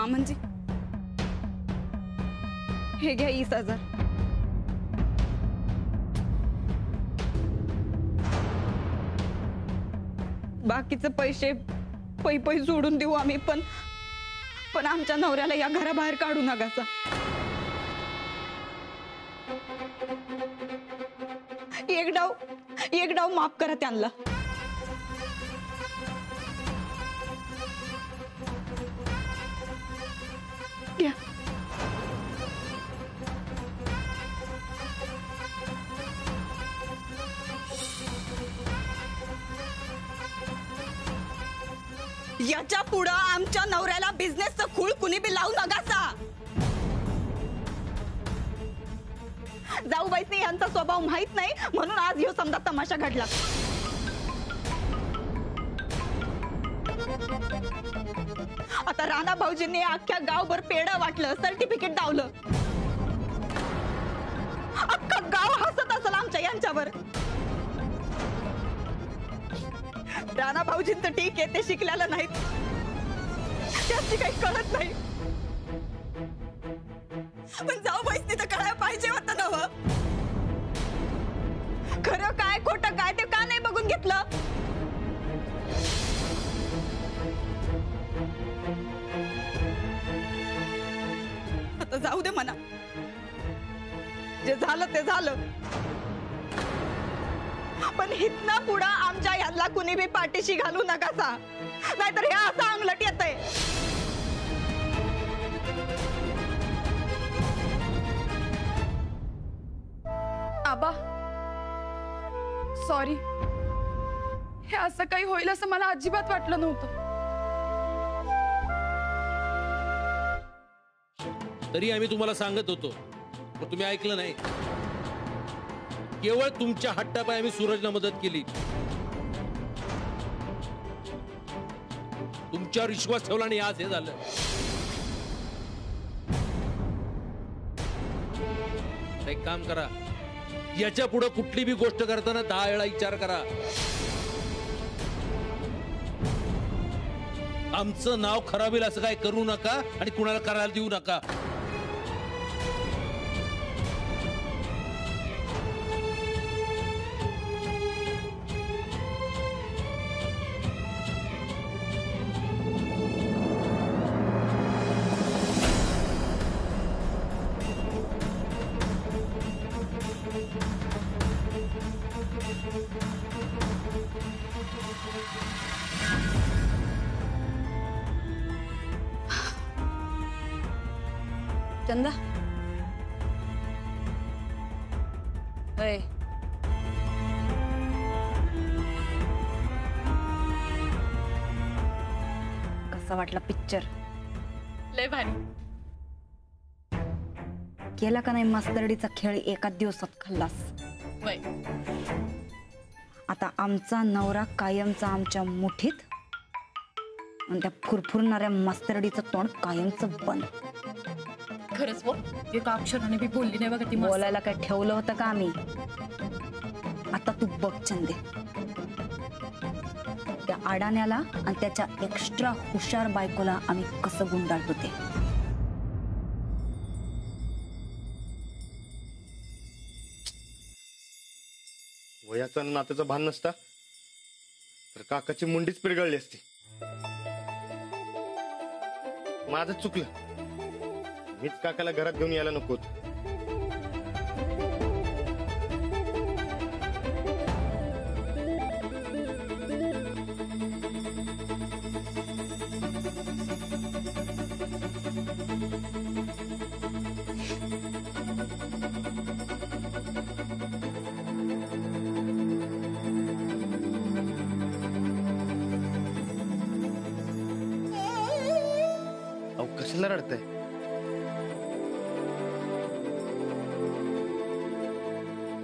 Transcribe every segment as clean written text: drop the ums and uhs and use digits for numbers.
मामनजी, हे घ्या 20,000. बाकीचे पैसे पै पै जोडून देऊ आम्ही, पण आमच्या नवऱ्याला या घराबाहेर काढू नकासा. एक डाव माफ करा त्यांना. घ्या. याच्या पुढं आमच्या नवऱ्याला बिझनेसचं खूळ कुणी बी लावू नकासा. जाऊबाईसनी यांचा स्वभाव माहित नाही म्हणून आज ह्यो समजा तमाशा घडला. आता राणा भाऊजींनी अख्ख्या गावभर पेढा वाटलं, सर्टिफिकेट दावलं. अख्खा गाव हसत असेल आमच्या यांच्यावर. राणा भाऊजींचं ठीक आहे, ते शिकलेलं नाहीत, त्याची काही कळत नाही. पण जाऊबाईसनी तर कळायला पाहिजे होतं ना. खरं काय खोटं काय ते का नाही बघून घेतलं. आता जाऊ दे म्हणा, जे झालं ते झालं. पण हितनं पुढं आमच्या यांना कुणी बी पाठीशी घालू नकासा, नाहीतर हे असं अंगलट येतंय. आबा सॉरी, हे असं काही होईल असं मला अजिबात वाटलं नव्हतं. तरी आम्ही तुम्हाला सांगत होतो, पण तुम्ही ऐकलं नाही. केवळ तुमच्या हट्टापायी आम्ही सूरजला मदत केली. तुमच्यावर विश्वास ठेवला आणि आज हे झालं. एक काम करा, याच्या पुढे कुठली बी गोष्ट करताना 10 वेळा विचार करा. आमचं नाव खराब होईल असं काय करू नका आणि कुणाला करायला देऊ नका. चंदा, अय कसा वाटला पिक्चर? लय भारी. केला का नाही मास्तरडीचा खेळ? एकाच दिवसात खाल्लास. वय आता आमचा नवरा कायमचा आमच्या मुठीत आणि त्या फुरफुरणाऱ्या मास्तरडीचं तोंड कायमचं बंद. खरंच वो, एका अक्षराने बी बोलली नाही बघा ती. बोलायला काय ठेवलं होतं का आम्ही? आता तू बघ चंदे, त्या अडाण्याला आणि त्याच्या एक्स्ट्रा हुशार बायकोला आम्ही कसं गुंडाळतो ते. वयाचं नात्याचं भान नसता तर काकाची मुंडीच पिरगळली असती. माझं चुकलं, मीच काकाला घरात घेऊन यायला नको. अहो कशाला रडताय?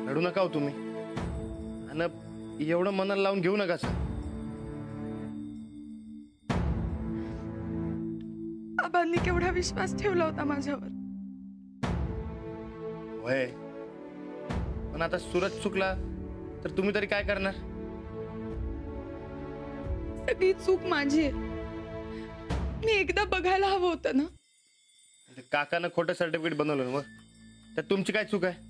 रडू नका हो तुम्ही, आणि एवढं मनाला लावून घेऊ नका. आबांनी केवढा विश्वास ठेवला होता माझ्यावर. होय, पण आता सूरज चुकला तर तुम्ही तरी काय करणार? सगळी चूक माझी आहे. मी एकदा बघायला हवं होतं ना. काकानं खोटं सर्टिफिकेट बनवलं ना मग त्यात तुमची काय चूक आहे?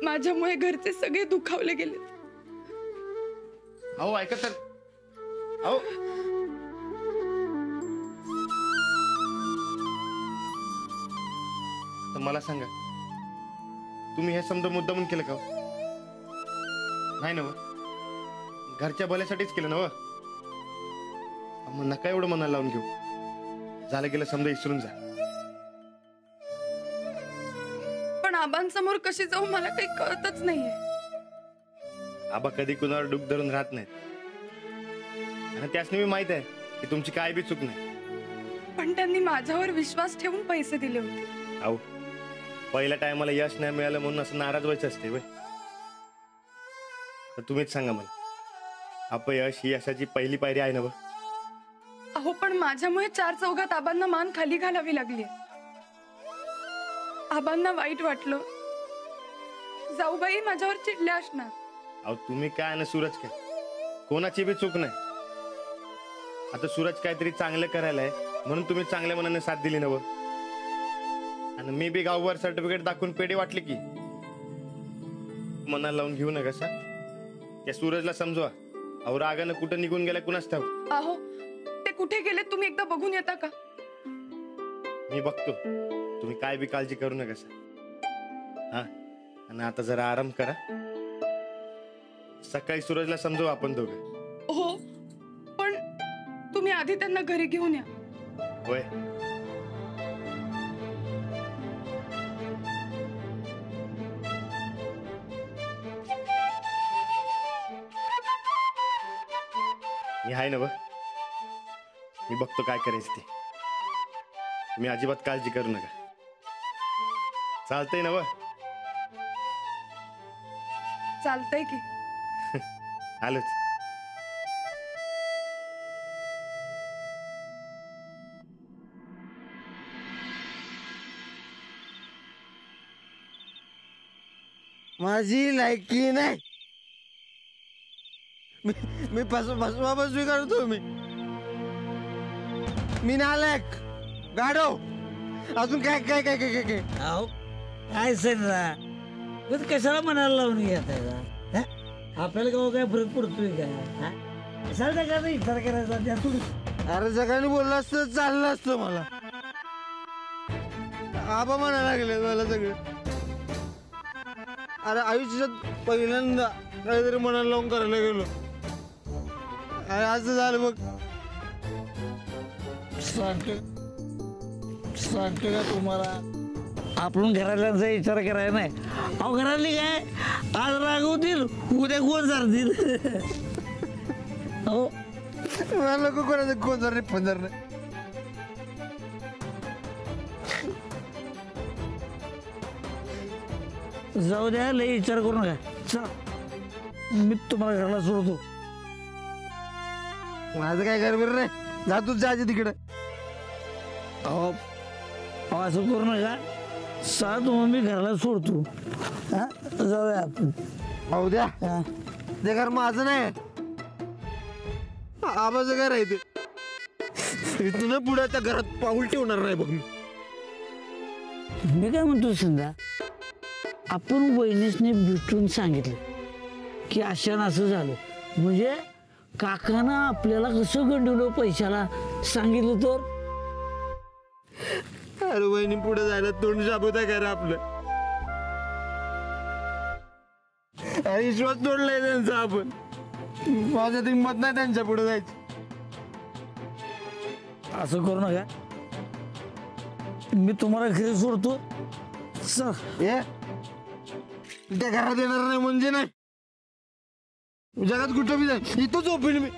माझ्यामुळे घरचे सगळे दुखावले गेले. अहो ऐका तर, अहो तर मला सांगा, तुम्ही हे समजा मुद्दामून केलं का हो? नाही ना व? घरच्या भल्यासाठीच केलं ना व? मग नका एवढं मनाला लावून घेऊ. झालं गेलं समजा विसरून जा. पण आबांसमोर कशी जाऊ मला काही कळतच नाहीये. आबा कधी कुणावर डूक धरून राहत नाहीत आणि त्यासनी मी माहित आहे की तुमची काय बी चूक नाही. पण त्यांनी माझ्यावर विश्वास ठेवून पैसे दिले होते. अहो पहिल्या टायमाला यश नाही मिळालं म्हणून असं नाराज व्हायचं असते वय. तर तुम्हीच सांगा मला, अपयश ही यशाची पहिली पायरी आहे ना व? अहो पण माझ्यामुळे 4 चौघात आबांना मान खाली घालावी लागली. आबांना वाईट वाटलं. जाऊबाई माझ्यावर चिडल्या असणार. अहो तुम्ही काय ना सूरज काय, कोणाची बी चूक नाही. आता सूरज काहीतरी चांगलं करायला आहे म्हणून तुम्ही चांगल्या मनाने साथ दिली ना व? आणि मी बी गावभर सर्टिफिकेट दाखवून पेढी वाटली की. मनाला लावून घेऊ नका सा. त्या सूरजला समजवा. अहो रागानं कुठं निघून गेला कुणाच ठाऊ. अहो ते कुठे गेले तुम्ही एकदा बघून येता का? मी बघतो. तुम्ही काय बी काळजी करू नका सा. हा आणि आता जरा आराम करा. सकाळी सूरजला समजू आपण दोघं. हो पण तुम्ही आधी त्यांना घरी घेऊन या. होय मी आहे ना व? मी बघतो काय करायचं ते. तुम्ही अजिबात काळजी करू नका. चालतंय ना व? चालतंय की. आलोच. माझी लायकी नाही. मी फसवी करतो. मी नालायक गाडो. अजून काय काय काय काय काय अहो काय सर कशाला मनाला लावून घेत आहे? आपल्याला गाव काय फरक पडतोय का? कशाला त्याचा विचार करायचा त्यातून? अरे जगाने बोललं असतं चाललं असतं मला. आबा म्हणायला लागले मला सगळं. अरे आयुष्यात पहिल्यांदा काहीतरी मनाला लावून करायला गेलो. अरे असं झालं बघ. सांगतो का तुम्हाला, आपण घरातल्यांचा विचार करायला नाही. अहो घरातली काय आज रागवतील उद्या कोण जातील. हो मला लोक कोणाचं कोण जर नाही पंधर नाही. जाऊ द्या लई विचार करू नका. चल मी तुम्हाला घराला सोडतो. माझं काय गरबीर नाही. जा तू जायचे तिकडे. अहो असं करू नका. सा तुम्हाला मी घराला सोडतो. हा जाऊया आपण. पाहू द्या. हा ते घर माझं नाही, आबाचं घर आहे ते. इथून पुढे त्या घरात पाऊल ठेवणार नाही बघ मी. मी काय म्हणतो संध्या, आपण वहिनीसने भेटून सांगितलं की अशानं असं झालं म्हणजे काकानं आपल्याला कसं गंडवलं पैशाला सांगितलं तर. अरे वहिनी पुढे जायला तोंड शाबूत आहे का आपलं. अरे विश्वास तोडलाय त्यांचा आपण. माझ्यात हिंमत नाही त्यांच्या पुढे जायची. असं करू नका. मी तुम्हाला घरी सोडतो. चल ए त्या घरात येणार नाही म्हणजे नाही. जगात कुठं बी जाईल इथं झोपेल मी.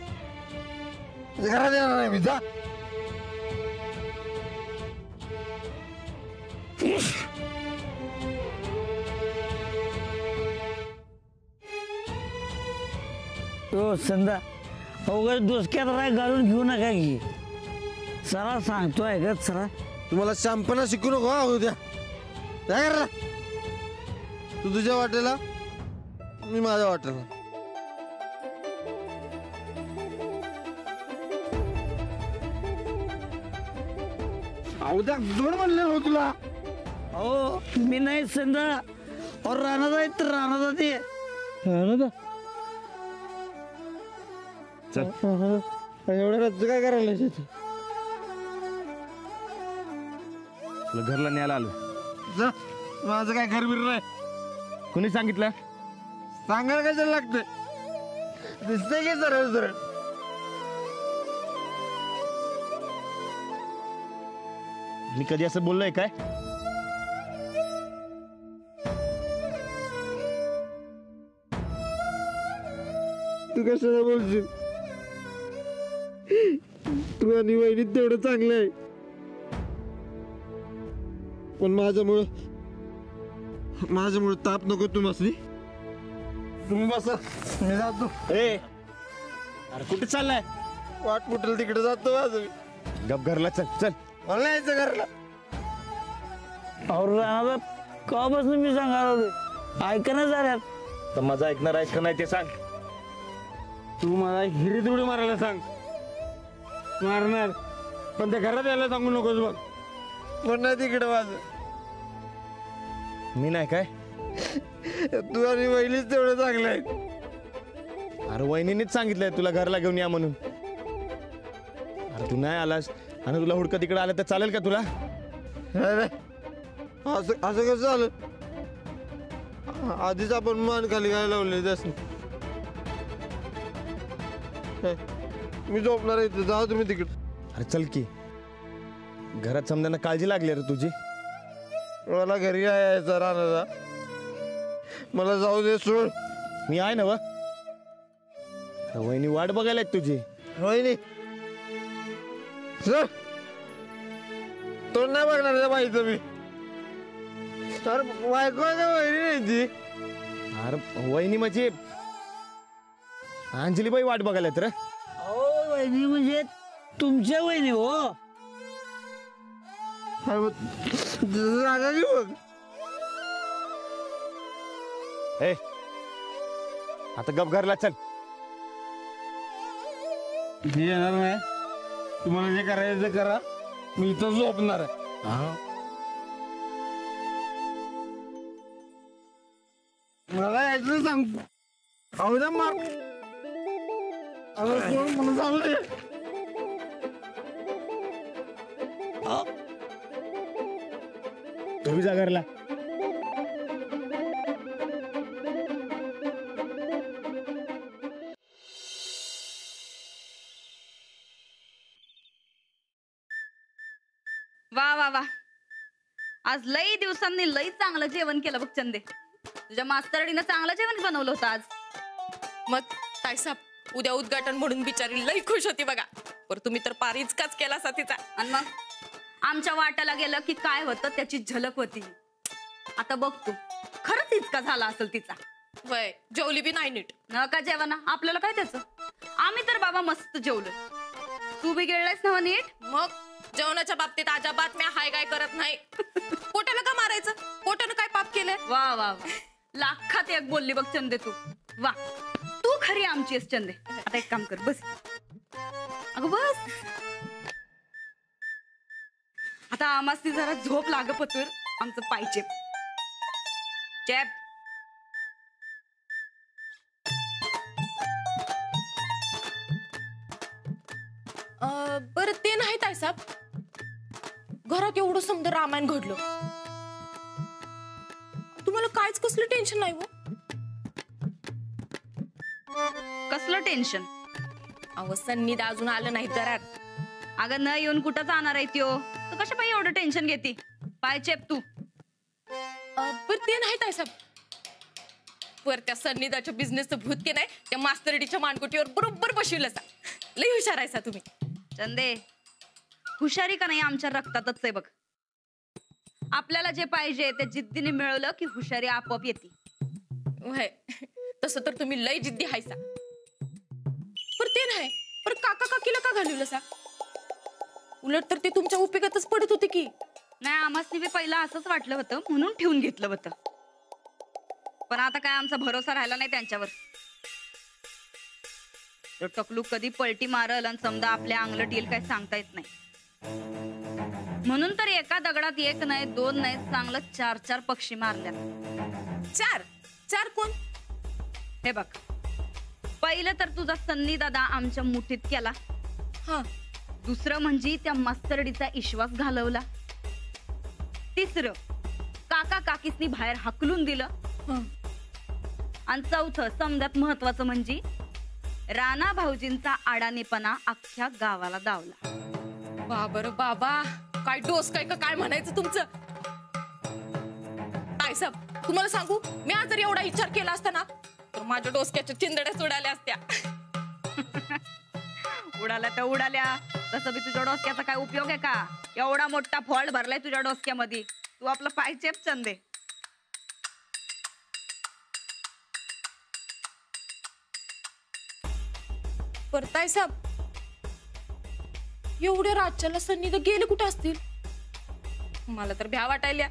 घरात येणार नाही मी. जा. हो संध्या अवघड डोसक्यात राय घालून घेऊ नका की. सरा सांगतोय का सरा. तुम्हाला शांपणा शिकू नको. हा उद्या काय करा. तू तुझ्या वाटेला मी माझ्या वाटेला. उद्या दोन म्हणले हो तुला. हो मी नाही संदा और राहणार आहे तर राहणार ते एवढ्या रात्री काय करायला शेती? तुला घरला न्यायला आलो. जा, माझं काय घर बिर नाही. कोणी सांगितलं? सांगायला कशाला लागतंय? दिसतंय की सरळ सरळ. मी कधी असं बोललोय काय? तू कशाला बोलशील? तू आणि वहिनी तेवढं चांगलं आहे, पण माझ्यामुळे ताप नको तुम्हाला. तुम्ही बसा, मी जातो. अरे कुठे चाललाय? वाट फुटेल तिकडे जातो माझं. गप घरला चल चल. मला यायचं घरला. और राहणार कवापासून मी सांगायला ऐका ना झाल्यात. तर माझं ऐकणार आहेस का नाही ते सांग. तू मला हिरीत उडी मारायला सांग, मारणार, पण त्या घरात यायला सांगू नकोस बघ. पण नाही तिकडे माझं. मी नाही काय? तू आणि वहिनीच तेवढं चांगलं आहे. अरे वहिनीनेच सांगितलंय तुला घरला घेऊन या म्हणून. अरे तू नाही आलास आणि तुला हुडकं तिकडे आलं तर चालेल का तुला? असं कसं झालं? आधीच आपण मान खाली काय लावले त्यासनी. मी झोपणार आहे, जा तुम्ही तिकडे. अरे चल की, घरात समजायला काळजी लागली रे तुझी. मला घरी यायचं राहणार, मला जाऊ दे, सोड. मी आहे ना व. वहिनी वाट बघायला तुझी. वहिनी सर, तोंड नाही बघणार त्या बाईचं मी. तर बायको वहिनी नाही ती. अरे वहिनी म्हणजे अंजलीबाई वाट बघायला रे. हो वहिनी म्हणजे तुमच्या वहिनी हो. जागा की बघ. ए आता गप घरला चल. मी येणार नाही, तुम्हाला जे करायचं ते करा, मी इथं झोपणार आहे. मला यायचं सांगतो. अहो द्या मार. मला जाऊ दे. तुम्ही जा घरला. वा वा वा, आज लई दिवसांनी लई चांगलं जेवण केलं बघ चंदे. तुझ्या मास्तरडीनं चांगलं जेवण बनवलं होतं आज. मग ताईसाहेब, उद्या उद्घाटन म्हणून बिचारी लई खुश होती बघा. पर तुम्ही तर पार इचकाच केला सा तिचा. आणि मग आमच्या वाट्याला गेलं की काय होतं त्याची झलक होती. आता बघ तू, खरंच इतका झाला असेल तिचा. वय जेवली बी नाही नीट. न का जेवणा, आपल्याला काय त्याचं. आम्ही तर बाबा मस्त जेवलो. तू बी गेलायस ना नीट. मग जेवणाच्या बाबतीत अजिबात मी हाय काय करत नाही. पोटाला का मारायचं? पोटानं काय पाप केलंय? वा वा वा, लाखात एक बोलली बघ चंदे तू. वा, तू खरी आमची आहेस चंदे. आता एक काम कर, बस. अगं बस. आता आम्हाला जरा झोप लाग पतूर. आमचं पायचेप चेप. बरं ते नाही ताईसाहेब, घरात एवढं समजा रामायण घडलं, तुम्हाला काहीच कसलं टेन्शन नाही हो? कसलं टेन्शन? अहो सन्नीद अजून आलं नाही घरात. अगं न येऊन कुठं जाणार आहे त्यो? तू कशा पाहिजे एवढं टेन्शन घेती? पायचेप तू. बरं ते नाही ताईसाहेब, पर त्या सन्निधाच्या बिझनेसचं भूत के नाही त्या मास्तरडीच्या मानकुटीवर बरोबर बसविलं सा. लई हुशार आहे सा तुम्ही. चंदे, हुशारी का नाही आमच्या रक्तातच आहे बघ. आपल्याला जे पाहिजे ते जिद्दीने मिळवलं की हुशारी आपोआप येते. वय तसं तर तुम्ही लई जिद्दी हायसा. पर ते नाही, पर काका काकीला का घालवलं सा? उलट तर ते तुमच्या उपयोगातच पडत होते की. नाही, आम्हाला बी पहिला असंच वाटलं होतं म्हणून ठेवून घेतलं होतं. पण आता काय आमचा भरोसा राहिला नाही त्यांच्यावर. टकलू कधी पलटी मारल आणि समजा आपल्या अंगलट येईल काय सांगता येत नाही. म्हणून तर एका दगडात एक नाही दोन नाही चांगलं 4-4 पक्षी मारल्यात. चार कोण? हे बघ, पहिलं तर तुझा सन्नी दादा आमच्या मुठीत केला. हा. दुसरं म्हणजे त्या मास्तरडीचा विश्वास घालवला. तिसरं काका काकीसनी बाहेर हाकलून दिलं. हा. आणि चौथं समजात महत्वाचं म्हणजे राणा भाऊजींचा अडाणीपणा अख्ख्या गावाला दावला. बाबर बाबा, काय डोस काय म्हणायचं तुमचं? काय साहेब, तुम्हाला सांगू, मी आज जर एवढा विचार केला असता ना तर माझ्या डोसक्याच्या चिंदड्या उडाल्या असत्या. उडाल्या त्या उडाल्या. तसं बी तुझ्या डोसक्याचा काय उपयोग आहे का? एवढा मोठा फॉल्ट भरलाय तुझ्या डोसक्यामध्ये. तू आपलं पाय चेप चंदे. परताय साहेब, एवढ्या रातच्याला सन्नी तर गेले कुठे असतील? मला तर भ्या वाटायल्या.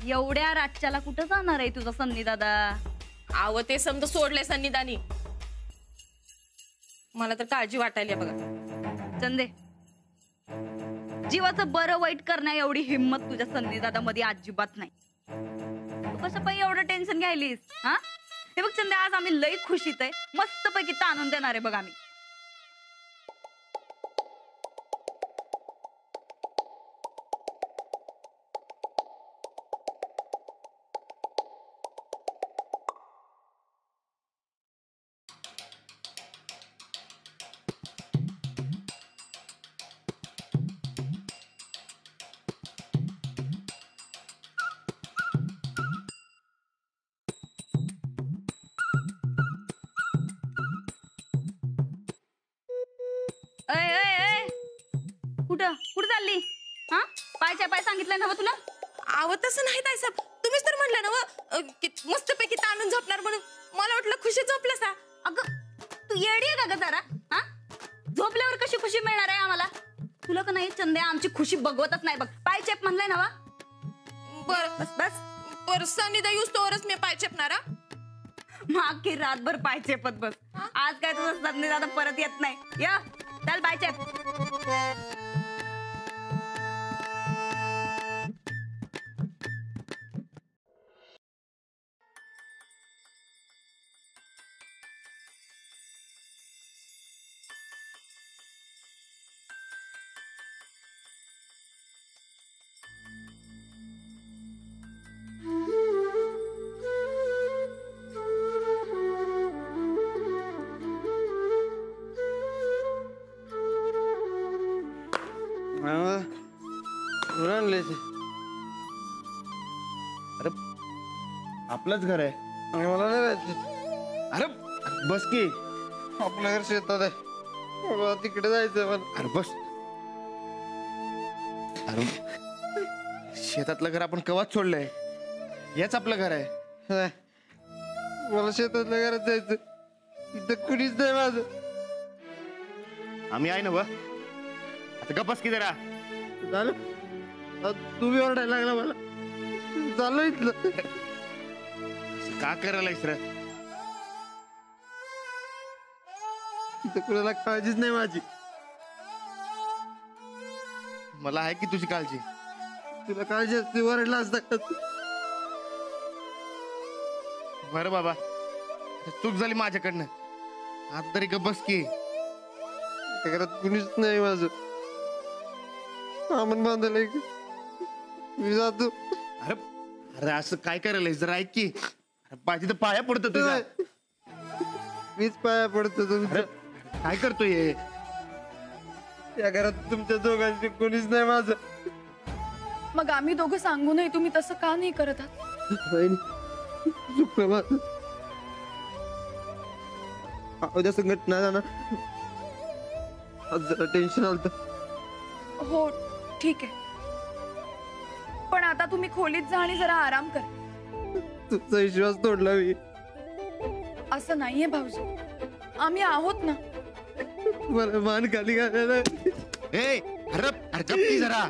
एवढ्या रातच्याला कुठं जाणार आहे तुझा सन्नी दादा? आव ते समजा सोडले सन्निदानी. मला तर काळजी वाटायली बघा. चंदे, जीवाचं बरं वाईट करण्या एवढी हिंमत तुझ्या सन्नी दादा मध्ये अजिबात नाही. तू कसं पाहिजे एवढं टेन्शन घ्यायलीस? हा, हे बघ चंदे, आज आम्ही लई खुशीत आहे. मस्त पैकी ताणून देणार आहे बघ आम्ही. कुठं चालली? हा, पायच्या पाय सांगितलंय ना तुला? आव तसं नाही ताई साहेब, तुम्हीच तर म्हटलं ना मस्त पैकी ताणून झोपणार म्हणून. मला वाटलं खुशी झोपलं सा. अगं तू येडी आहे का ग जरा? हा, झोपल्यावर कशी खुशी मिळणार आहे आम्हाला? तुला का नाही चंद्या आमची खुशी बघवतच नाही बघ. पाय चेप म्हणलाय ना वा. बर बस बस, बर सन्निदा युस तोवरच मी पाय चेपणारा. मग की रातभर पाय चेपत बस. आज काय तुझं सन्नी दादा परत येत नाही. या चल पाय चेप. अरे आपलंच घर आहे. मला नाही जायचं. अरे बस की. आपलं घर शेतात आहे. मला तिकडे जायचं मला. अरे बस. अरे शेतातलं घर आपण कवाच सोडलंय. हेच आपलं घर आहे. नाही. मला शेतातल्या घरात जायचं. इथं कुणीच नाही माझं. आम्ही आहे ना व. आता गप्पस की जरा. झालं तुम्ही ओरडायला लागला मला. झालं इथलं. का करायलायस रे? इथं कुणाला काळजीच नाही माझी. मला आहे की तुझी काळजी. तुला काळजी असते ओरडला असता का? बरं बाबा, चूक झाली माझ्याकडनं. आता तरी गप्प बस की. त्या घरात कुणीच नाही माझं. सामान बांधलंय की मी जातो. अरे अरे असं काय करायलाय? जरा ऐक की. पाहिजे तर पाया पडतो तुझ्या. मीच पाया पडतो तुमच्या. काय करतोय हे? या घरात तुमच्या दोघांचे कोणीच नाही माझं. मग आम्ही दोघं सांगू नये तुम्ही तसं का नाही करत आहात? चुकलं माझं. उद्या संघटना जाणार. आज जरा टेन्शन आलं. हो ठीक आहे, पण आता तुम्ही खोलीत जा आणि जरा आराम करा. तुमचा विश्वास तोडला मी. असं नाहीये भाऊजी, आम्ही आहोत ना. मला मान खाली घालायला. ए अरे अरे गप्प की जरा.